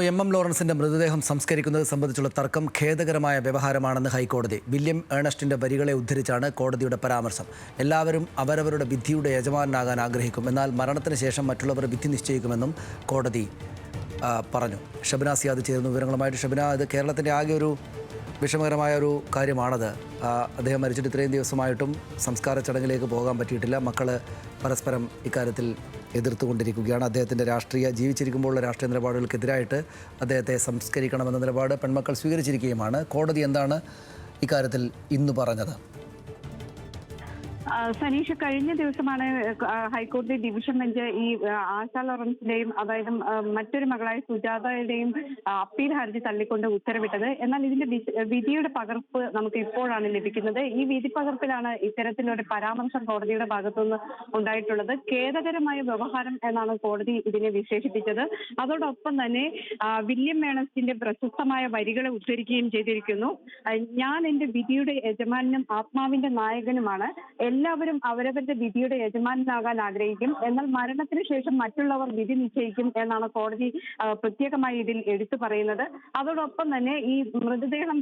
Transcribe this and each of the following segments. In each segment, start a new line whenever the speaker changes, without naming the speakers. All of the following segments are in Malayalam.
എം ലോറൻസിന്റെ മൃതദേഹം സംസ്കരിക്കുന്നത് സംബന്ധിച്ചുള്ള തർക്കം ഖേദകരമായ വ്യവഹാരമാണെന്ന് ഹൈക്കോടതി. വില്യം ഏണസ്റ്റിന്റെ വരികളെ ഉദ്ധരിച്ചാണ് കോടതിയുടെ പരാമർശം. എല്ലാവരും അവരവരുടെ വിധിയുടെ യജമാനാകാൻ ആഗ്രഹിക്കും, എന്നാൽ മരണത്തിന് ശേഷം മറ്റുള്ളവർ വിധി നിശ്ചയിക്കുമെന്നും കോടതി പറഞ്ഞു. ഷബ്ന സിയാദ് ചേരുന്നു വിവരങ്ങളുമായിട്ട്. ഷബ്ന, ഇത് കേരളത്തിൻ്റെ ആകെ ഒരു വിഷമകരമായ ഒരു കാര്യമാണത്. അദ്ദേഹം മരിച്ചിട്ട് ഇത്രയും ദിവസമായിട്ടും സംസ്കാര ചടങ്ങിലേക്ക് പോകാൻ പറ്റിയിട്ടില്ല. മക്കൾ പരസ്പരം ഇക്കാര്യത്തിൽ എതിർത്തുകൊണ്ടിരിക്കുകയാണ്. അദ്ദേഹത്തിൻ്റെ ജീവിച്ചിരിക്കുമ്പോഴുള്ള രാഷ്ട്രീയ നിലപാടുകൾക്കെതിരായിട്ട് അദ്ദേഹത്തെ സംസ്കരിക്കണമെന്ന നിലപാട് പെൺമക്കൾ സ്വീകരിച്ചിരിക്കുകയുമാണ്. കോടതി എന്താണ് ഇക്കാര്യത്തിൽ ഇന്ന് പറഞ്ഞത്?
സനീഷ്, കഴിഞ്ഞ ദിവസമാണ് ഹൈക്കോടതി ഡിവിഷൻ ബെഞ്ച് ഈ ആശാ ലോറൻസിന്റെയും അതായത് മറ്റൊരു മകളായ സുജാതയുടെയും അപ്പീൽ ഹർജി തള്ളിക്കൊണ്ട് ഉത്തരവിട്ടത്. എന്നാൽ ഇതിന്റെ വിധിയുടെ പകർപ്പ് നമുക്ക് ഇപ്പോഴാണ് ലഭിക്കുന്നത്. ഈ വിധി പകർപ്പിലാണ് ഇത്തരത്തിലൊരു പരാമർശം കോടതിയുടെ ഭാഗത്തുനിന്ന് ഉണ്ടായിട്ടുള്ളത്. ഖേദകരമായ വ്യവഹാരം എന്നാണ് കോടതി ഇതിനെ വിശേഷിപ്പിച്ചത്. അതോടൊപ്പം തന്നെ വില്യം ഏണസ്റ്റിന്റെ പ്രശസ്തമായ വരികളെ ഉദ്ധരിക്കുകയും ചെയ്തിരിക്കുന്നു. ഞാൻ എന്റെ വിധിയുടെ യജമാനും ആത്മാവിന്റെ നായകനുമാണ്. എല്ലാവരും അവരവരുടെ വിധിയുടെ യജമാനാകാൻ ആഗ്രഹിക്കും, എന്നാൽ മരണത്തിന് ശേഷം മറ്റുള്ളവർ വിധി നിശ്ചയിക്കും എന്നാണ് കോടതി പ്രത്യേകമായി ഇതിൽ എടുത്തു പറയുന്നത്. അതോടൊപ്പം തന്നെ ഈ മൃതദേഹം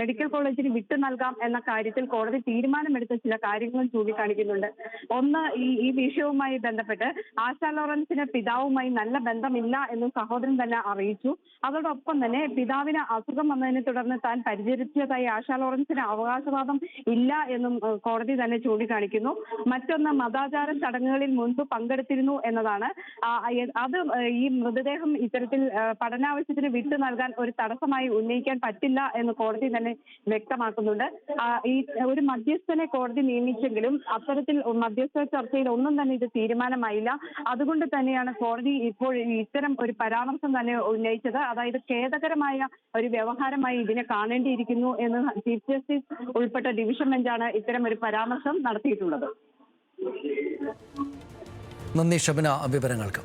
മെഡിക്കൽ കോളേജിന് വിട്ടു നൽകാം എന്ന കാര്യത്തിൽ കോടതി തീരുമാനമെടുത്ത ചില കാര്യങ്ങളും ചൂണ്ടിക്കാണിക്കുന്നുണ്ട്. ഒന്ന്, ഈ വിഷയവുമായി ബന്ധപ്പെട്ട് ആശാ ലോറൻസിന് പിതാവുമായി നല്ല ബന്ധമില്ല എന്ന് സഹോദരൻ തന്നെ അറിയിച്ചു. അതോടൊപ്പം തന്നെ പിതാവിന് അസുഖം വന്നതിനെ തുടർന്ന് താൻ പരിചരിച്ചതായി ആശാ ലോറൻസിന് അവകാശവാദം ഇല്ല എന്നും കോടതി തന്നെ ചൂണ്ടിക്കാണിക്കുന്നു. മറ്റൊന്ന്, മതാചാര ചടങ്ങുകളിൽ മുൻപ് പങ്കെടുത്തിരുന്നു എന്നതാണ്. അത് ഈ മൃതദേഹം ഇത്തരത്തിൽ പഠനാവശ്യത്തിന് വിട്ടു നൽകാൻ ഒരു തടസ്സമായി ഉന്നയിക്കാൻ പറ്റില്ല എന്ന് കോടതി തന്നെ വ്യക്തമാക്കുന്നുണ്ട്. ഈ ഒരു മധ്യസ്ഥനെ കോടതി നിയമിച്ചെങ്കിലും അത്തരത്തിൽ മധ്യസ്ഥ ചർച്ചയിൽ ഒന്നും തന്നെ ഇത് തീരുമാനമായില്ല. അതുകൊണ്ട് തന്നെയാണ് കോടതി ഇപ്പോൾ ഇത്തരം ഒരു പരാമർശം തന്നെ ഉന്നയിച്ചത്. അതായത് ഖേദകരമായ ഒരു വ്യവഹാരമായി ഇതിനെ കാണേണ്ടിയിരിക്കുന്നു എന്ന് ചീഫ് ജസ്റ്റിസ് ഉൾപ്പെട്ട ഡിവിഷൻ ബെഞ്ചാണ് ഇത്തരം ഒരു പരാമർശം നടത്തിയിട്ടുള്ളത്.
നന്ദി ഷബ്ന വിവരങ്ങൾക്ക്.